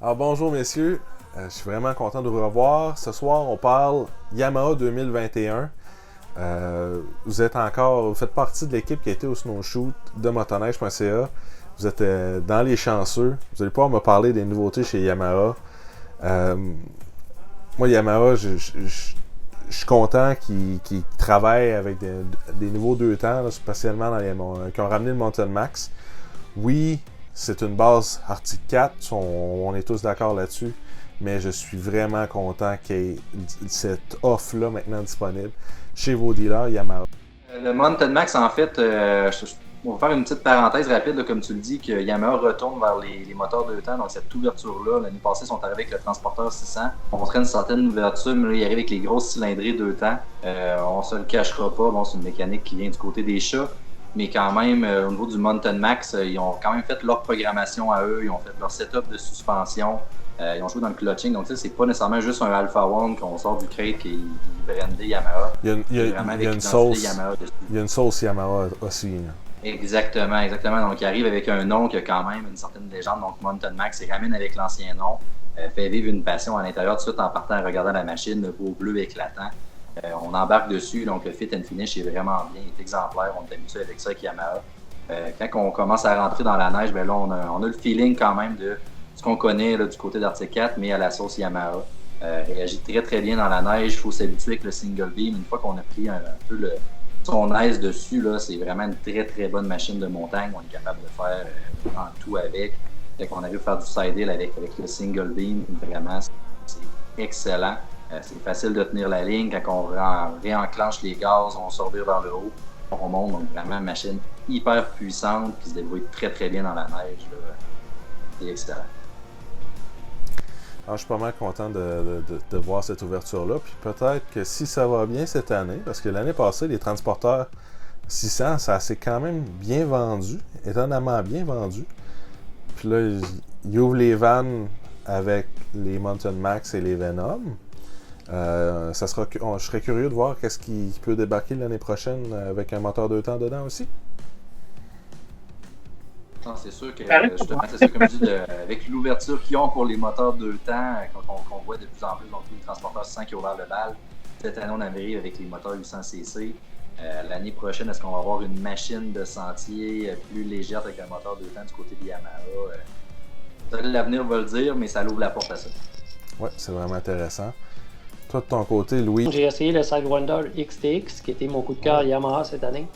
Alors bonjour messieurs, je suis vraiment content de vous revoir. Ce soir on parle Yamaha 2021. Vous faites partie de l'équipe qui a été au snowshoot de motoneige.ca. Vous êtes dans les chanceux. Vous allez pouvoir me parler des nouveautés chez Yamaha. Moi Yamaha, je suis content qu'ils travaillent avec des nouveaux deux temps, là, spécialement qui ont ramené le Mountain Max. Oui, c'est une base Arctic 4, on est tous d'accord là-dessus, mais je suis vraiment content qu'il y ait cette offre-là maintenant disponible chez vos dealers Yamaha. Le Mountain Max, en fait, on va faire une petite parenthèse rapide, là, comme tu le dis, que Yamaha retourne vers les moteurs deux temps. Donc, cette ouverture-là, l'année passée, ils sont arrivés avec le Transporter 600. On montrait une certaine ouverture, mais là, ils arrivent avec les grosses cylindrées deux temps. On se le cachera pas. Bon, c'est une mécanique qui vient du côté des chats. Mais quand même, au niveau du Mountain Max, ils ont quand même fait leur programmation à eux. Ils ont fait leur setup de suspension. Ils ont joué dans le clutching. Donc, c'est pas nécessairement juste un Alpha One qu'on sort du crate qui est brandé Yamaha. Il y a une sauce Yamaha aussi. Là. Exactement. Donc, il arrive avec un nom qui a quand même une certaine légende. Donc, Mountain Max, il ramène avec l'ancien nom. Fait vivre une passion à l'intérieur tout de suite en partant en regardant la machine, le beau bleu éclatant. On embarque dessus, donc le fit and finish est vraiment bien, il est exemplaire, on est habitué avec ça avec Yamaha. Quand on commence à rentrer dans la neige, ben là, on a le feeling quand même de ce qu'on connaît là, du côté d'Arctic 4, mais à la sauce Yamaha. Réagit très très bien dans la neige, il faut s'habituer avec le single beam. Une fois qu'on a pris un peu son aise dessus, là, c'est vraiment une très très bonne machine de montagne, on est capable de faire en tout avec. Fait qu'on arrive à faire du side hill avec le single beam, vraiment, c'est excellent. C'est facile de tenir la ligne. Quand on réenclenche les gaz, on sort vers le haut, on monte. Donc vraiment une machine hyper puissante qui se débrouille très très bien dans la neige. Là. C'est excellent. Alors, je suis pas mal content de voir cette ouverture-là. Puis peut-être que si ça va bien cette année, parce que l'année passée, les transporteurs 600, ça s'est quand même bien vendu, étonnamment bien vendu. Puis là, ils ouvrent les vannes avec les Mountain Max et les Venom. Je serais curieux de voir qu'est-ce qui peut débarquer l'année prochaine avec un moteur 2 temps dedans aussi. Non, c'est sûr que, justement, c'est ça, comme je dis, avec l'ouverture qu'ils ont pour les moteurs 2 temps, qu'on voit de plus en plus dans tous les transporteurs 600 qui ont ouvert le bal. Cette année, on arrive avec les moteurs 800cc. L'année prochaine, est-ce qu'on va avoir une machine de sentier plus légère avec un moteur 2 temps du côté de Yamaha? L'avenir va le dire, mais ça l'ouvre la porte à ça. Ouais, c'est vraiment intéressant. Toi, de ton côté, Louis? J'ai essayé le Sidewinder XTX, qui était mon coup de cœur Yamaha cette année.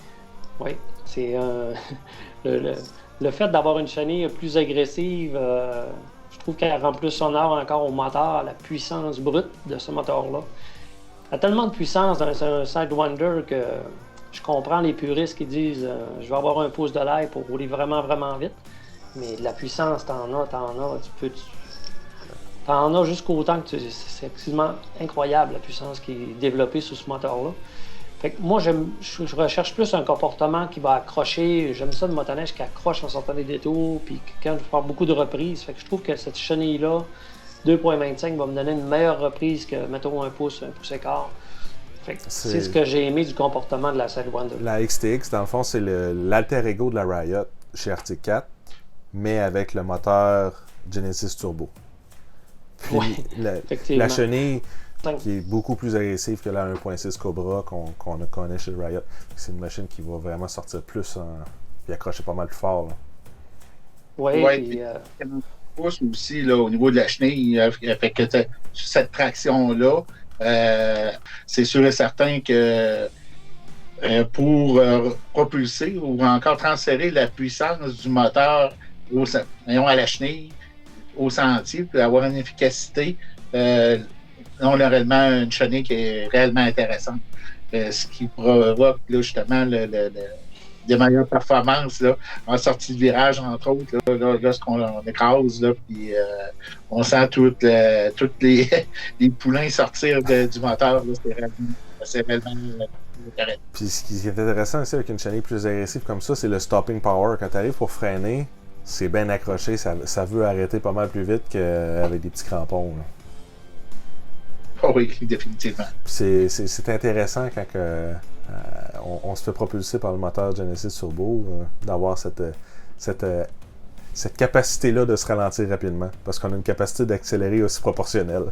Oui, c'est le fait d'avoir une chenille plus agressive, je trouve qu'elle rend plus sonore encore au moteur, à la puissance brute de ce moteur-là. Il y a tellement de puissance dans un Sidewinder que je comprends les puristes qui disent je vais avoir un pouce de l'air pour rouler vraiment, vraiment vite. Mais de la puissance, t'en as. T'en as jusqu'au temps que c'est absolument incroyable la puissance qui est développée sur ce moteur-là. Fait que moi, je recherche plus un comportement qui va accrocher. J'aime ça de motoneige qui accroche en sortant des détours, puis quand je fais beaucoup de reprises. Fait que je trouve que cette chenille-là, 2.25, va me donner une meilleure reprise que, mettons, un pouce et quart. Fait que c'est ce que j'ai aimé du comportement de la Sidewinder. La XTX, dans le fond, c'est l'alter ego de la Riot chez Arctic 4, mais avec le moteur Genesis Turbo. Puis la chenille qui est beaucoup plus agressive que la 1.6 Cobra qu'on connaît chez Riot. C'est une machine qui va vraiment sortir plus et accrocher pas mal plus fort. Là. Oui, puis aussi là, au niveau de la chenille, fait que cette traction-là, c'est sûr et certain que pour propulser ou encore transférer la puissance du moteur à la chenille, au sentier, puis avoir une efficacité, on a réellement une chenille qui est réellement intéressante. Ce qui provoque là, justement des meilleures performances là, en sortie de virage, entre autres, lorsqu'on écrase, là, puis on sent toutes les poulains sortir du moteur. Là, c'est réellement correct. Puis ce qui est intéressant aussi avec une chenille plus agressive comme ça, c'est le stopping power. Quand tu arrives pour freiner, c'est bien accroché, ça veut arrêter pas mal plus vite qu'avec des petits crampons. Là. Oh oui, définitivement. C'est intéressant quand on se fait propulser par le moteur Genesis Turbo, d'avoir cette cette capacité-là de se ralentir rapidement, parce qu'on a une capacité d'accélérer aussi proportionnelle.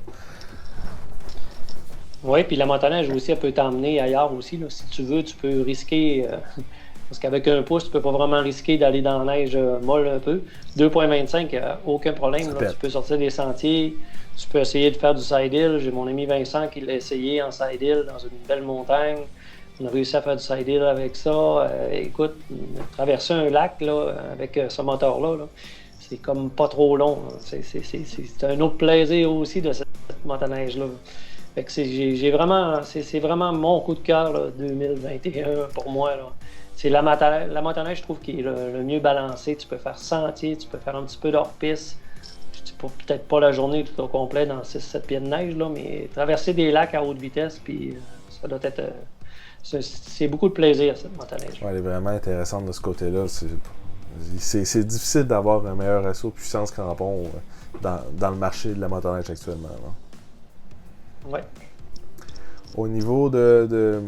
Oui, puis la motoneige aussi, elle peut t'emmener ailleurs aussi. Là. Si tu veux, tu peux risquer. Parce qu'avec un pouce, tu peux pas vraiment risquer d'aller dans la neige molle un peu. 2,25, aucun problème. Là. Tu peux sortir des sentiers. Tu peux essayer de faire du side-hill. J'ai mon ami Vincent qui l'a essayé en side-hill dans une belle montagne. On a réussi à faire du side-hill avec ça. Écoute, traverser un lac là, avec ce moteur-là, là, c'est comme pas trop long. C'est un autre plaisir aussi de cette motoneige-là. Fait que c'est vraiment mon coup de cœur là, 2021 pour moi. Là. C'est la motoneige, je trouve, qui est le mieux balancé. Tu peux faire sentier, tu peux faire un petit peu d'hors-piste. Peut-être pas la journée tout au complet dans 6-7 pieds de neige, là, mais traverser des lacs à haute vitesse, puis ça doit être... c'est beaucoup de plaisir, cette motoneige. Ouais, elle est vraiment intéressante de ce côté-là. C'est difficile d'avoir un meilleur ratio de puissance crampon dans le marché de la motoneige actuellement. Ouais. Au niveau de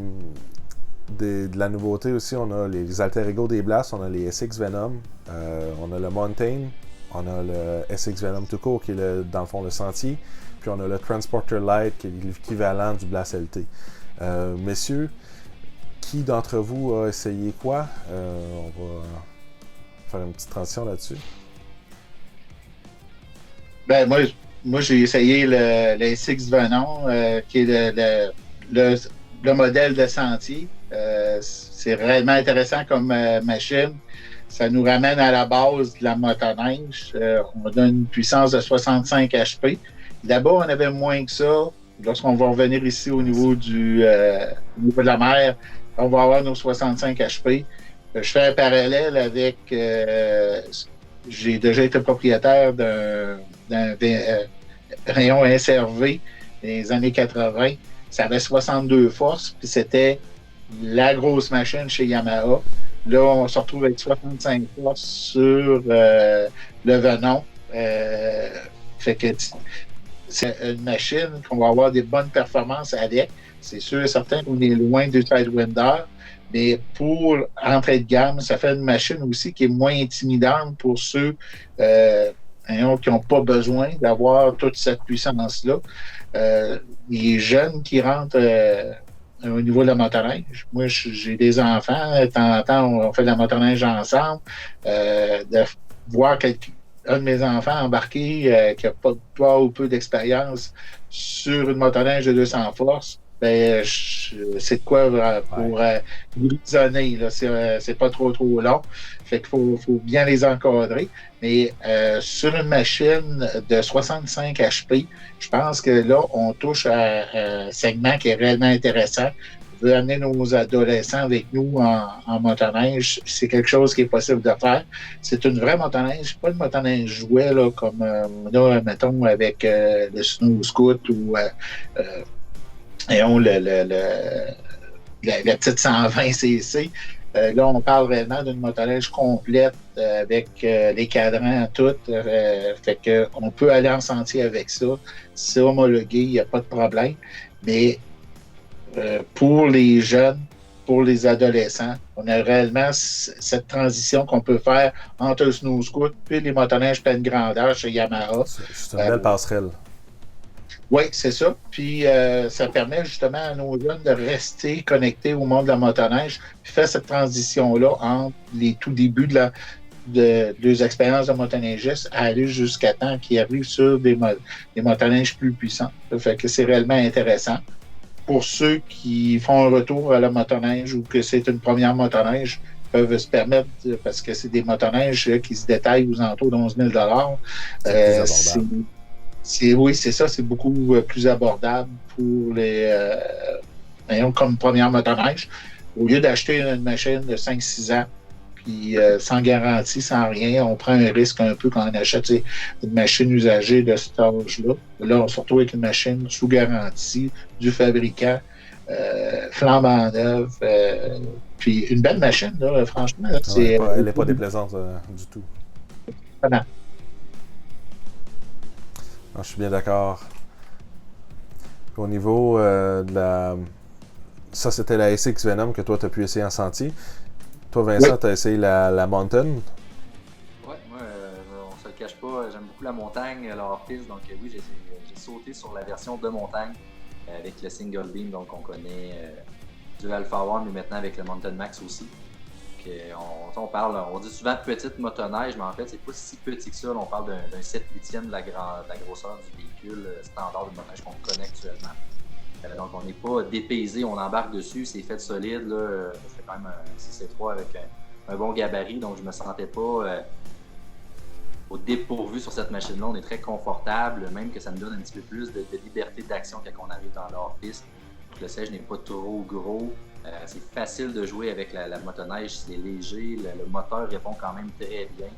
la nouveauté aussi, on a les Alter Ego des Blast, on a les SX Venom, on a le Mountain, on a le SX Venom tout court qui est dans le fond le sentier, puis on a le Transporter Light qui est l'équivalent du Blast LT. Messieurs, qui d'entre vous a essayé quoi? On va faire une petite transition là-dessus. Ben moi j'ai essayé le SX Venom, qui est le modèle de sentier. C'est réellement intéressant comme machine. Ça nous ramène à la base de la motoneige. On a une puissance de 65 HP. Là-bas, on avait moins que ça. Lorsqu'on va revenir ici au niveau de la mer, on va avoir nos 65 HP. Je fais un parallèle avec... j'ai déjà été propriétaire d'un rayon SRV des années 80. Ça avait 62 forces, puis c'était la grosse machine chez Yamaha. Là, on se retrouve avec 65 forces sur le Venom. Fait que c'est une machine qu'on va avoir des bonnes performances avec. C'est sûr et certain qu'on est loin du Sidewinder, mais pour entrée de gamme, ça fait une machine aussi qui est moins intimidante pour ceux qui n'ont pas besoin d'avoir toute cette puissance-là. Les jeunes qui rentrent au niveau de la motoneige, moi j'ai des enfants, de temps en temps on fait de la motoneige ensemble, de voir un de mes enfants embarqué qui n'a pas ou peu d'expérience sur une motoneige de 200 forces, ben, c'est de quoi pour grisonner, là. C'est pas trop long. Fait qu'il faut bien les encadrer. Mais sur une machine de 65 HP, je pense que là, on touche à un segment qui est réellement intéressant. On veut amener nos adolescents avec nous en motoneige. C'est quelque chose qui est possible de faire. C'est une vraie motoneige, pas une motoneige jouet là, comme on a, mettons, avec le Snow Scoot ou la petite 120 cc. Là, on parle réellement d'une motoneige complète avec les cadrans tout. Fait qu'on peut aller en sentier avec ça. C'est homologué, il n'y a pas de problème. Mais pour les jeunes, pour les adolescents, on a réellement cette transition qu'on peut faire entre le Snow Scoot et les motoneiges pleine grandeur chez Yamaha. C'est une belle passerelle. Oui, c'est ça. Puis ça permet justement à nos jeunes de rester connectés au monde de la motoneige, puis faire cette transition-là entre les tout débuts de leurs expériences de motoneigistes à aller jusqu'à temps qu'ils arrivent sur des motoneiges plus puissants. Ça fait que c'est réellement intéressant. Pour ceux qui font un retour à la motoneige ou que c'est une première motoneige, peuvent se permettre, parce que c'est des motoneiges qui se détaillent aux alentours de 11 000 oui, c'est ça, c'est beaucoup plus abordable pour les comme première motoneige. Au lieu d'acheter une machine de 5-6 ans, puis sans garantie, sans rien, on prend un risque un peu quand on achète une machine usagée de cet âge-là. Là, on se retrouve avec une machine sous garantie du fabricant, flambant neuve, puis une belle machine, là, franchement. Là, elle n'est pas déplaisante du tout. Non. Non, je suis bien d'accord. Au niveau de la... Ça, c'était la SX Venom que toi, tu as pu essayer en sentier. Toi, Vincent, tu as essayé la Mountain. Oui, moi, beaucoup la montagne, leur piste. Donc oui, j'ai sauté sur la version de montagne avec le single beam. Donc on connaît du Alpha One, mais maintenant avec le Mountain Max aussi. On dit souvent petite motoneige, mais en fait, c'est pas si petit que ça. On parle d'un 7/8e de la grosseur du véhicule standard de motoneige qu'on connaît actuellement. Donc, on n'est pas dépaysé, on embarque dessus, c'est fait solide. Là, c'est quand même un 6C3 avec un bon gabarit, donc je me sentais pas au dépourvu sur cette machine-là. On est très confortable, même que ça nous donne un petit peu plus de liberté d'action quand on arrive dans l'hors-piste. Le siège n'est pas trop gros. C'est facile de jouer avec la motoneige, c'est léger, le moteur répond quand même très bien,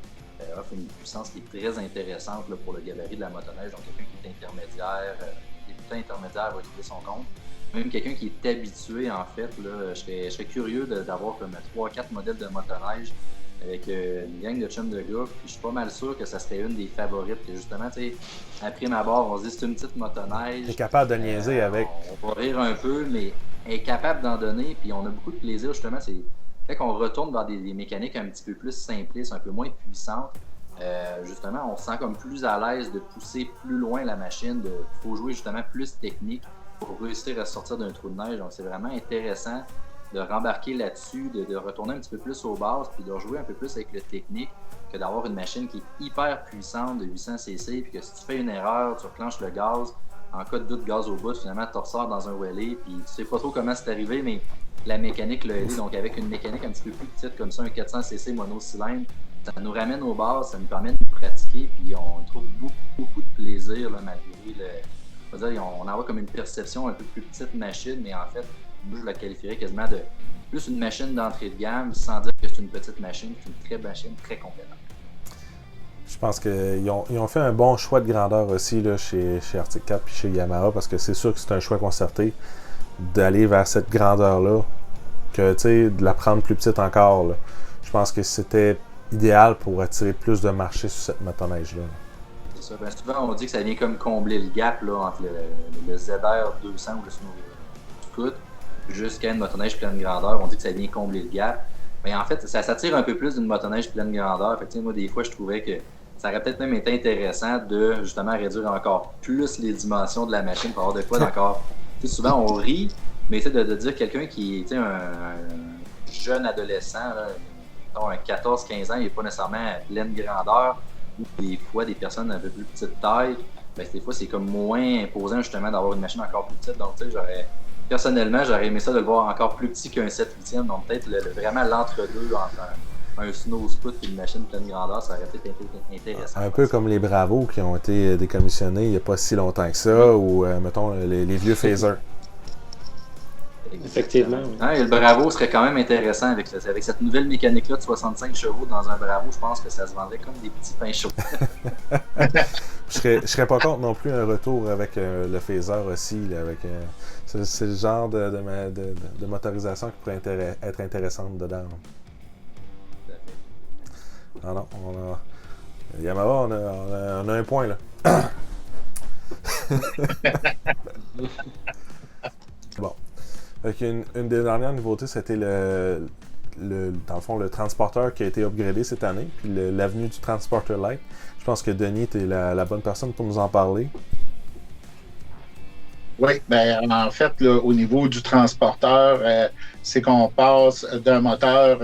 offre une puissance qui est très intéressante là, pour le gabarit de la motoneige, donc quelqu'un qui est intermédiaire, débutant intermédiaire va trouver son compte. Même quelqu'un qui est habitué, en fait, là, je serais curieux d'avoir comme 3-4 modèles de motoneige avec une gang de chums de gars, puis je suis pas mal sûr que ça serait une des favorites, que justement, tu sais, après ma barre, on se dit c'est une petite motoneige. T'es capable de niaiser avec. On va rire un peu, mais est capable d'en donner, puis on a beaucoup de plaisir, justement, c'est fait qu'on retourne vers des mécaniques un petit peu plus simplistes, un peu moins puissantes. Justement, on se sent comme plus à l'aise de pousser plus loin la machine, il faut jouer justement plus technique pour réussir à sortir d'un trou de neige. Donc, c'est vraiment intéressant de rembarquer là-dessus, de retourner un petit peu plus aux bases, puis de rejouer un peu plus avec le technique, que d'avoir une machine qui est hyper puissante de 800cc, puis que si tu fais une erreur, tu reclenches le gaz, en cas de doute, gaz au bout, finalement, tu ressors dans un wheelie, puis tu sais pas trop comment c'est arrivé, mais la mécanique l'a aidé. Donc, avec une mécanique un petit peu plus petite, comme ça, un 400cc monocylindre, ça nous ramène aux bases, ça nous permet de pratiquer, puis on trouve beaucoup de plaisir, là, malgré on en voit comme une perception un peu plus petite machine, mais en fait, moi, je la qualifierais quasiment de plus une machine d'entrée de gamme, sans dire que c'est une petite machine, c'est une très machine, très compétente. Je pense qu'ils ont fait un bon choix de grandeur aussi là, chez Arctic Cat et chez Yamaha, parce que c'est sûr que c'est un choix concerté d'aller vers cette grandeur-là, que de la prendre plus petite encore. Là. Je pense que c'était idéal pour attirer plus de marché sur cette motoneige-là. C'est ça. Bien souvent, on dit que ça vient comme combler le gap là, entre le ZR 200 ou le Snow Scoot jusqu'à une motoneige pleine grandeur. On dit que ça vient combler le gap. Mais en fait, ça s'attire un peu plus d'une motoneige pleine grandeur. Fait que, moi, des fois, je trouvais que ça aurait peut-être même été intéressant de justement réduire encore plus les dimensions de la machine pour avoir de quoi d'encore. Souvent, on rit, mais de dire quelqu'un qui est un jeune adolescent, là, un 14-15 ans, il n'est pas nécessairement à pleine grandeur, ou des fois des personnes un peu plus petite taille, ben, des fois c'est comme moins imposant justement d'avoir une machine encore plus petite. Donc, personnellement, j'aurais aimé ça de le voir encore plus petit qu'un 7/8e, donc peut-être vraiment l'entre-deux entre un Snow Scoot et une machine pleine grandeur, ça aurait peut-être été intéressant. Un peu comme les Bravos qui ont été décommissionnés il n'y a pas si longtemps que ça, ou mettons les vieux phasers. Effectivement. Oui. Hein, le Bravo serait quand même intéressant avec cette nouvelle mécanique-là de 65 chevaux dans un Bravo. Je pense que ça se vendrait comme des petits pains chauds. Je serais pas contre non plus un retour avec le phaser aussi. Là, c'est le genre de motorisation qui pourrait être intéressante dedans. Non, Yamaha, on a un point là. Bon. Donc, une des dernières nouveautés, c'était dans le fond, le transporteur qui a été upgradé cette année, puis l'avenue du Transporter Lite. Je pense que Denis, tu es la bonne personne pour nous en parler. Oui, ben en fait, là, au niveau du transporteur, c'est qu'on passe d'un moteur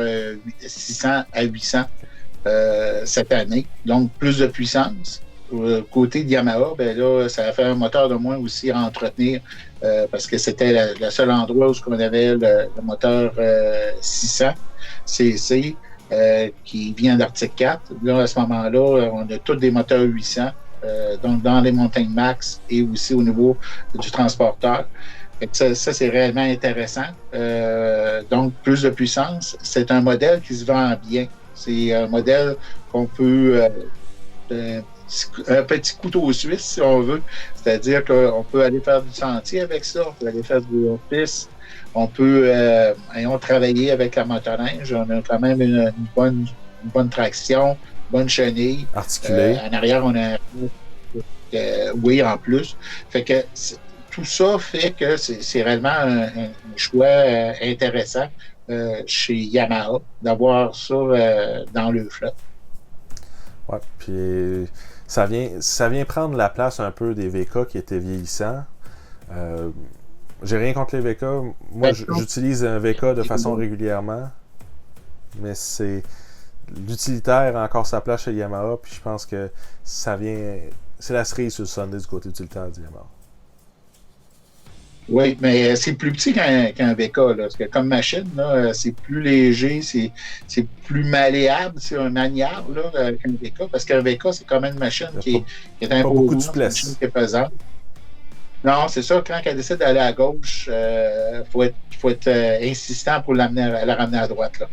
600 à 800 cette année, donc plus de puissance. Côté de Yamaha, ben là, ça a fait un moteur de moins aussi à entretenir parce que c'était le seul endroit où on avait le moteur 600 cc qui vient d'Arctic Cat. Là, à ce moment-là, on a tous des moteurs 800, donc dans les Mountain Max et aussi au niveau du transporteur. Ça, c'est réellement intéressant. Donc, plus de puissance. C'est un modèle qui se vend bien. C'est un modèle qu'on peut... un petit couteau suisse, si on veut. C'est-à-dire qu'on peut aller faire du sentier avec ça, on peut aller faire du hors-piste, on peut travailler avec la motoneige. On a quand même une bonne traction, une bonne chenille. Articulée. En arrière, on a oui, en plus. Fait que tout ça fait que c'est réellement un choix intéressant chez Yamaha d'avoir ça dans le flotte. Ouais, puis ça vient prendre la place un peu des VK qui étaient vieillissants. J'ai rien contre les VK. Moi, j'utilise un VK de façon régulièrement. Mais c'est... L'utilitaire a encore sa place chez Yamaha. Puis je pense que ça vient... C'est la cerise sur le Sunday du côté utilitaire du Yamaha. Oui, mais c'est plus petit qu'un VK, là, parce que comme machine, là, c'est plus léger, c'est plus malléable, c'est un maniable là, qu'un VK, parce qu'un VK, c'est quand même une machine qui est un peu beaucoup de lourde, une machine qui est pesante. Non, c'est ça, quand elle décide d'aller à gauche, faut être insistant pour la ramener à droite. Là.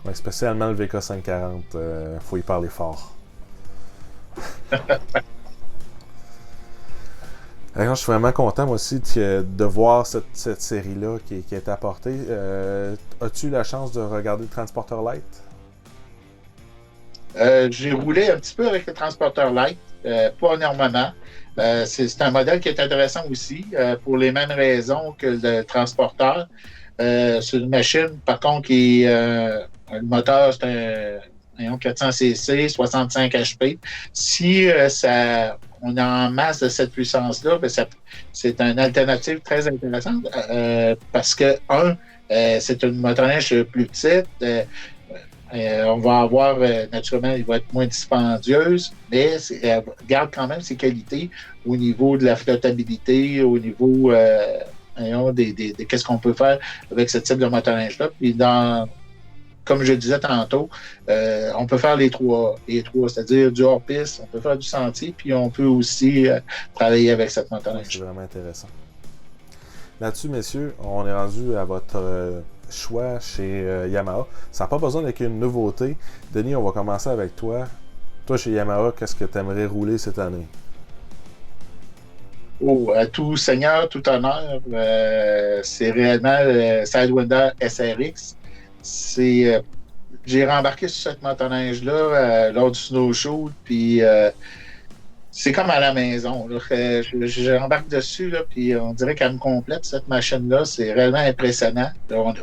Ouais, spécialement le VK 540, faut y parler fort. Alors, je suis vraiment content, moi aussi, de voir cette série-là qui est apportée. As-tu eu la chance de regarder le Transporter Light? J'ai roulé un petit peu avec le Transporter Light, pas énormément. C'est un modèle qui est intéressant aussi, pour les mêmes raisons que le Transporter. C'est une machine, par contre, le moteur, c'est un 400cc, 65 HP. Si on a en masse de cette puissance-là, ben c'est une alternative très intéressante parce que, c'est une motoneige plus petite. On va avoir, naturellement, il va être moins dispendieuse, mais elle garde quand même ses qualités au niveau de la flottabilité, au niveau de qu'est-ce qu'on peut faire avec ce type de motoneige-là. Puis comme je disais tantôt, on peut faire les trois, c'est-à-dire du hors-piste, on peut faire du sentier, puis on peut aussi travailler avec cette motoneige. C'est vraiment intéressant. Là-dessus, messieurs, on est rendu à votre choix chez Yamaha. Ça n'a pas besoin d'être une nouveauté. Denis, on va commencer avec toi. Toi, chez Yamaha, qu'est-ce que tu aimerais rouler cette année? Oh, à tout seigneur, tout honneur, c'est réellement le Sidewinder SRX. J'ai rembarqué sur cette motoneige-là lors du snowshoe, puis c'est comme à la maison. Je rembarque dessus, là, puis on dirait qu'elle me complète, cette machine-là. C'est réellement impressionnant.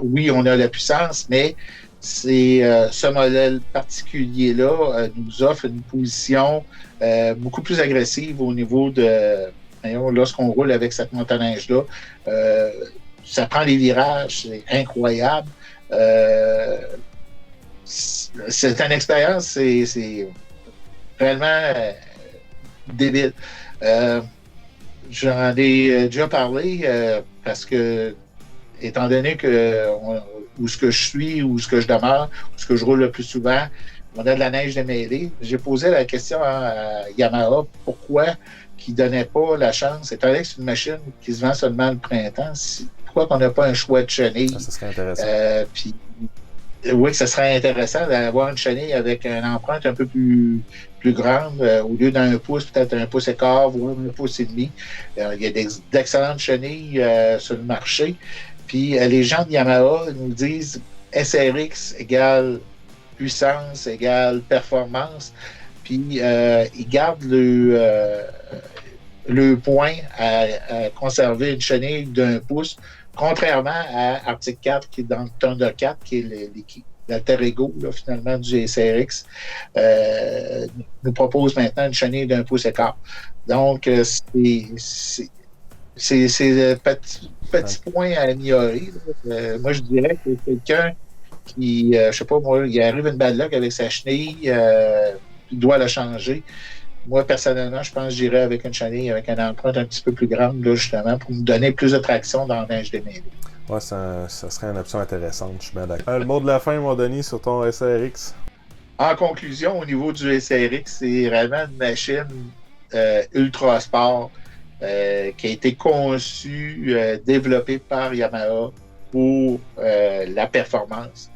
Oui, on a la puissance, mais ce modèle particulier-là nous offre une position beaucoup plus agressive au niveau de... Lorsqu'on roule avec cette motoneige-là, ça prend les virages, c'est incroyable. C'est une expérience, c'est vraiment débile. J'en ai déjà parlé parce que, étant donné que où ce que je suis, où ce que je demeure, où ce que je roule le plus souvent, on a de la neige démêlée. J'ai posé la question à Yamaha, pourquoi qui ne donnait pas la chance, étant donné que c'est une machine qui se vend seulement le printemps, pourquoi qu'on n'a pas un choix de chenille? Ça serait intéressant. Oui, ça serait intéressant d'avoir une chenille avec une empreinte un peu plus grande, au lieu d'un pouce, peut-être un pouce et quart, voire un pouce et demi. Il y a d'excellentes chenilles sur le marché. Puis les gens de Yamaha nous disent SRX égale puissance, égale performance. Puis ils gardent le point à conserver une chenille d'un pouce, contrairement à Arctic 4, qui est dans le Thunder 4, qui est l'alter ego, là, finalement, du SRX, nous propose maintenant une chenille d'un pouce et quart. Donc, c'est petit point à améliorer. Moi, je dirais que quelqu'un qui, je sais pas, moi, il arrive une bad luck avec sa chenille, il doit la changer. Moi, personnellement, je pense que j'irais avec une chenille avec une empreinte un petit peu plus grande, là, justement, pour me donner plus de traction dans la neige démêlée. Ouais, ça serait une option intéressante, je suis bien d'accord. Le mot de la fin, mon Denis, sur ton SRX. En conclusion, au niveau du SRX, c'est vraiment une machine ultra sport qui a été conçue, développée par Yamaha pour la performance.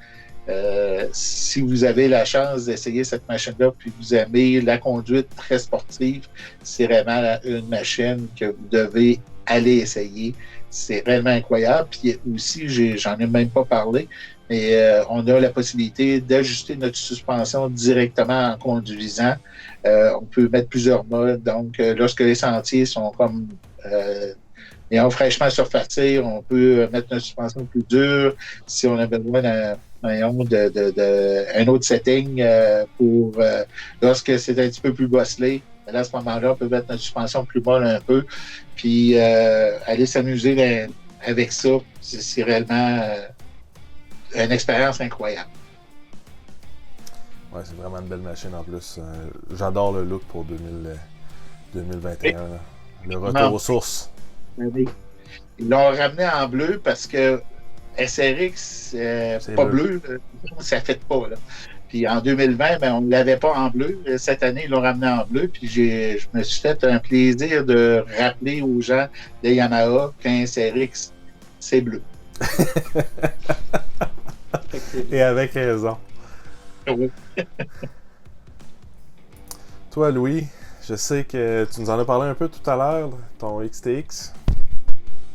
Si vous avez la chance d'essayer cette machine-là, puis vous aimez la conduite très sportive, c'est vraiment une machine que vous devez aller essayer. C'est réellement incroyable. Puis aussi, j'en ai même pas parlé, mais on a la possibilité d'ajuster notre suspension directement en conduisant. On peut mettre plusieurs modes. Donc, lorsque les sentiers sont comme fraîchement surfacés, on peut mettre une suspension plus dure. Si on a besoin d'un autre setting pour lorsque c'est un petit peu plus bosselé, Là, à ce moment-là, on peut mettre notre suspension plus molle un peu, puis aller s'amuser avec ça. C'est réellement une expérience incroyable. Ouais, c'est vraiment une belle machine en plus. J'adore le look pour 2021. Le retour aux sources. Ils l'ont ramené en bleu parce que SRX, pas bleu, ça ne fait pas. Là. Puis en 2020, on ne l'avait pas en bleu. Cette année, ils l'ont ramené en bleu. Puis je me suis fait un plaisir de rappeler aux gens de Yamaha qu'un SRX, c'est bleu. Et avec raison. Oui. Toi, Louis, je sais que tu nous en as parlé un peu tout à l'heure, ton XTX.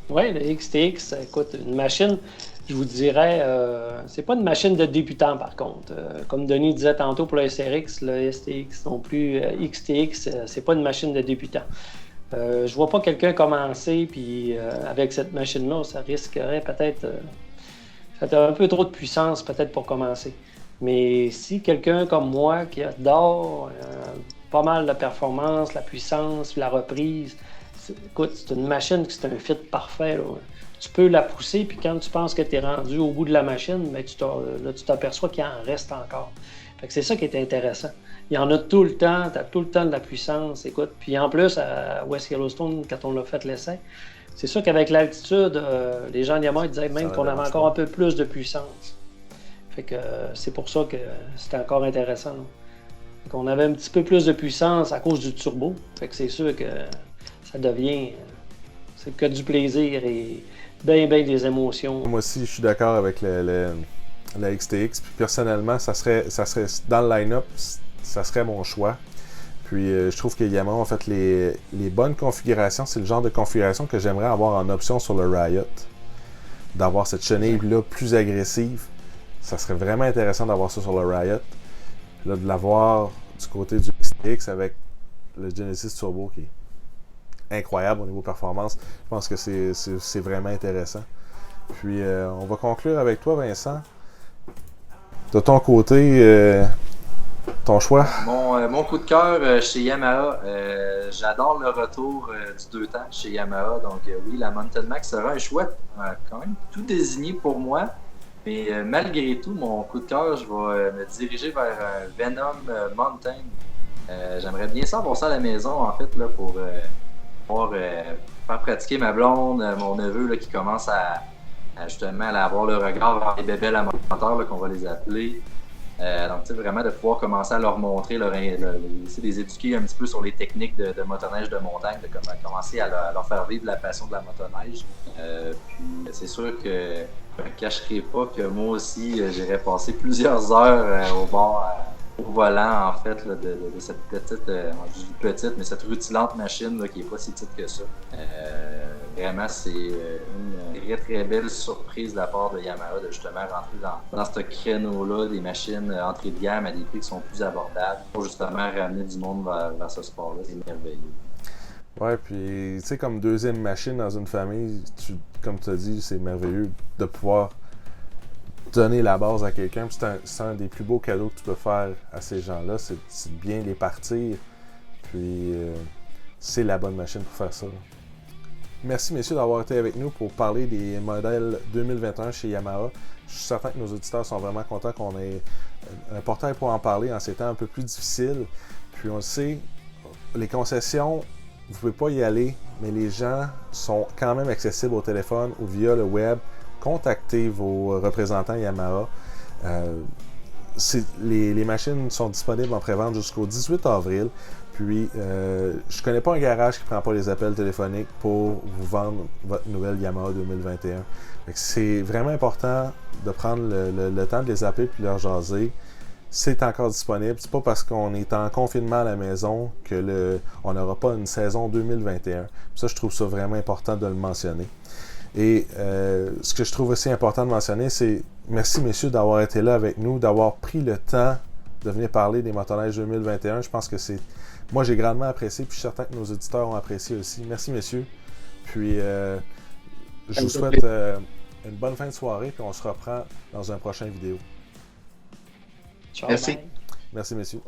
Oui, le XTX, écoute, une machine, je vous dirais, c'est pas une machine de débutant par contre. Comme Denis disait tantôt pour le SRX, le STX non plus, XTX, c'est pas une machine de débutant. Je vois pas quelqu'un commencer, puis avec cette machine-là, ça risquerait peut-être un peu trop de puissance peut-être pour commencer. Mais si quelqu'un comme moi qui adore pas mal de performance, la puissance, la reprise, écoute, c'est une machine qui c'est un fit parfait. Là. Tu peux la pousser, puis quand tu penses que tu es rendu au bout de la machine, mais tu t'aperçois qu'il en reste encore. Fait que c'est ça qui est intéressant. Il y en a tout le temps, tu as tout le temps de la puissance. Écoute, puis en plus, à West Yellowstone, quand on l'a fait l'essai, c'est sûr qu'avec l'altitude, les gens de Yamaha disaient même qu'on avait encore un peu plus de puissance. Fait que c'est pour ça que c'était encore intéressant. Fait qu'on avait un petit peu plus de puissance à cause du turbo. Fait que c'est sûr que ça devient... c'est que du plaisir et bien des émotions. Moi aussi, je suis d'accord avec la XTX. Puis personnellement, ça serait dans le line-up, ça serait mon choix. Puis je trouve que Yamaha a fait les bonnes configurations. C'est le genre de configuration que j'aimerais avoir en option sur le Riot. D'avoir cette chenille-là plus agressive. Ça serait vraiment intéressant d'avoir ça sur le Riot. Là, de l'avoir du côté du XTX avec le Genesis Turbo qui est incroyable au niveau performance. Je pense que c'est vraiment intéressant. Puis on va conclure avec toi, Vincent. De ton côté, ton choix? Mon coup de cœur chez Yamaha, j'adore le retour du 2 temps chez Yamaha. Donc oui, la Mountain Max sera un choix quand même tout désigné pour moi. Mais malgré tout, mon coup de cœur, je vais me diriger vers Venom Mountain. J'aimerais bien ça avoir ça à la maison, en fait, là, pour pouvoir faire pratiquer ma blonde, mon neveu là, qui commence à justement à avoir le regard vers les bébés à moteur, là, qu'on va les appeler. Donc, tu sais, vraiment de pouvoir commencer à leur montrer, essayer de les éduquer un petit peu sur les techniques de motoneige de montagne, de commencer à leur faire vivre la passion de la motoneige. Puis, c'est sûr que je ne cacherai pas que moi aussi, j'irais passer plusieurs heures au bord, au volant, en fait, là, de cette petite, je dis petite, mais cette rutilante machine là, qui n'est pas si petite que ça. Vraiment, c'est une très très belle surprise de la part de Yamaha de justement rentrer dans ce créneau-là des machines entrée de gamme à des prix qui sont plus abordables pour justement ramener du monde vers ce sport-là. C'est merveilleux. Ouais, puis tu sais, comme deuxième machine dans une famille, comme tu as dit, c'est merveilleux de pouvoir donner la base à quelqu'un. C'est un des plus beaux cadeaux que tu peux faire à ces gens-là, c'est de bien les partir. Puis c'est la bonne machine pour faire ça. Merci messieurs d'avoir été avec nous pour parler des modèles 2021 chez Yamaha. Je suis certain que nos auditeurs sont vraiment contents qu'on ait un portail pour en parler en ces temps un peu plus difficiles. Puis on le sait, les concessions, vous ne pouvez pas y aller, mais les gens sont quand même accessibles au téléphone ou via le web. Contactez vos représentants Yamaha. Les machines sont disponibles en pré-vente jusqu'au 18 avril. Puis, je connais pas un garage qui prend pas les appels téléphoniques pour vous vendre votre nouvelle Yamaha 2021. C'est vraiment important de prendre le temps de les appeler puis de leur jaser. C'est encore disponible. C'est pas parce qu'on est en confinement à la maison que on n'aura pas une saison 2021. Ça, je trouve ça vraiment important de le mentionner. Et ce que je trouve aussi important de mentionner, c'est merci messieurs d'avoir été là avec nous, d'avoir pris le temps de venir parler des motoneiges 2021. Je pense que moi j'ai grandement apprécié, puis je suis certain que nos auditeurs ont apprécié aussi. Merci messieurs. Puis je vous souhaite une bonne fin de soirée, puis on se reprend dans un prochain vidéo. Ciao, merci. bye. Merci messieurs.